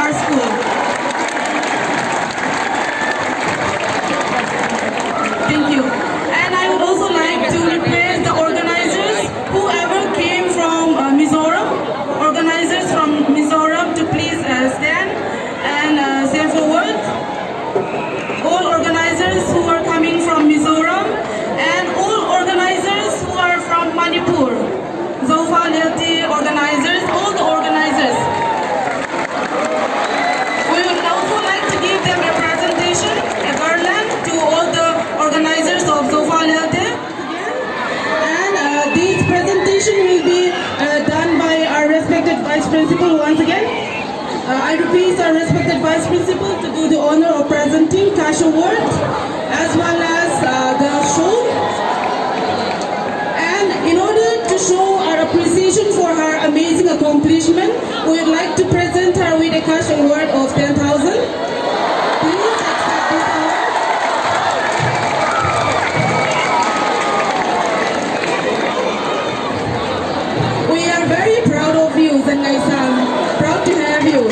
our school. Thank you. And I would also like to request the organizers, whoever came from Mizoram, organizers from Mizoram to please stand and stand forward. All organizers who are coming from Mizoram and all organizers who are from Manipur. Zofa Lelti organizers, all the organizers. We would also like to give them a presentation, a garland to all the organizers of Zofa Lelti. And this presentation will be done by our respected Vice Principal once again. I request our respected Vice Principal to do the honor of presenting cash award as well as the show. And in order to show our appreciation for her amazing accomplishment, we would like to present her with a cash award of 10,000. Please accept this award. We are very proud of you, Zenngaihsang. Proud to have you.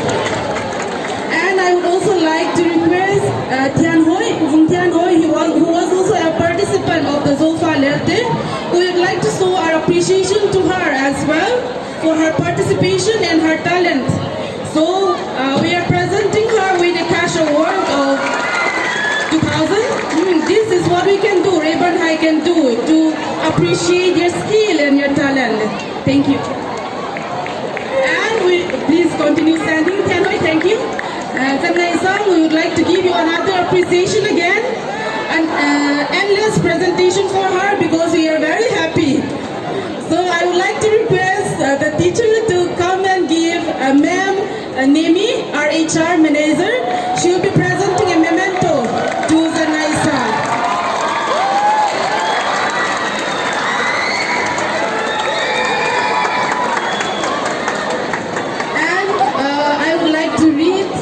And I would also like to request Tian Hoi, who was also a participant of the Zofa Lerte. We would like to show our appreciation to her as well for her participation and her talent. So we are presenting her with a cash award of 2,000. This is what we can do, Rayburn High can do to appreciate your skill and your talent. Thank you. Please continue standing. Tianoi, thank you. Zenngaihsang, we would like to give you another appreciation again. An endless presentation for her because we are very happy. So I would like to request the teacher to come and give Ma'am Nemi, our HR manager. She will be presenting a memento to Zenngaihsang.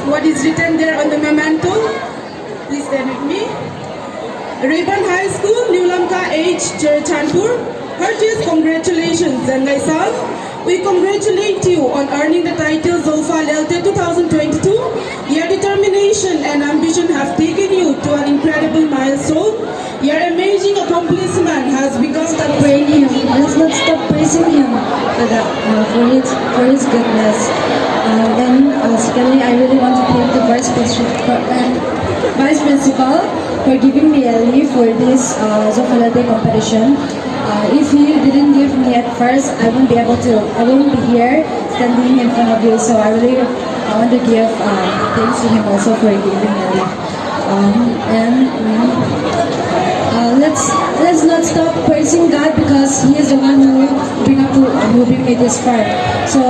What is written there on the memento? Please stand with me. Rayburn High School, New Lamka H. Chanpur. Heartiest congratulations, Zenngaihsang. We congratulate you on earning the title Zofa Lelte 2022. Your determination and ambition have taken you to an incredible milestone. Your amazing accomplishment has become Stop praising him. Let's not stop praising him for his goodness. Secondly, I really want to thank the Vice Principal for giving me a leave for this Zofa Lelte competition. If he didn't give me at first, I wouldn't be here standing in front of you. So I really want to give thanks to him also for giving me a leave. Let's not stop praising God because He is the one who bring me this far. So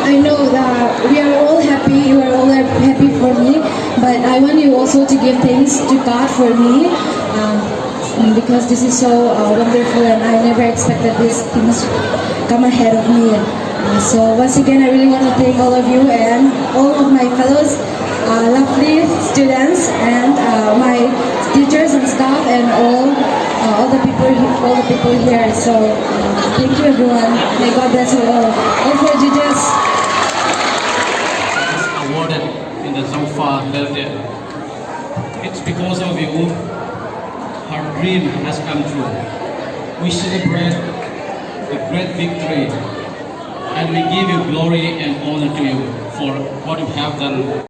I know that we are all happy. You are all happy for me, but I want you also to give thanks to God for me because this is so wonderful, and I never expected these things come ahead of me. So once again, I really want to thank all of you and all of my fellows, lovely students, and my teachers and staff, and all the people here. So thank you, everyone. May God bless you all. All for judges. Awarded in the Zofa Lelte. It's because of you. Her dream has come true. We celebrate the great victory, and we give you glory and honor to you for what you have done.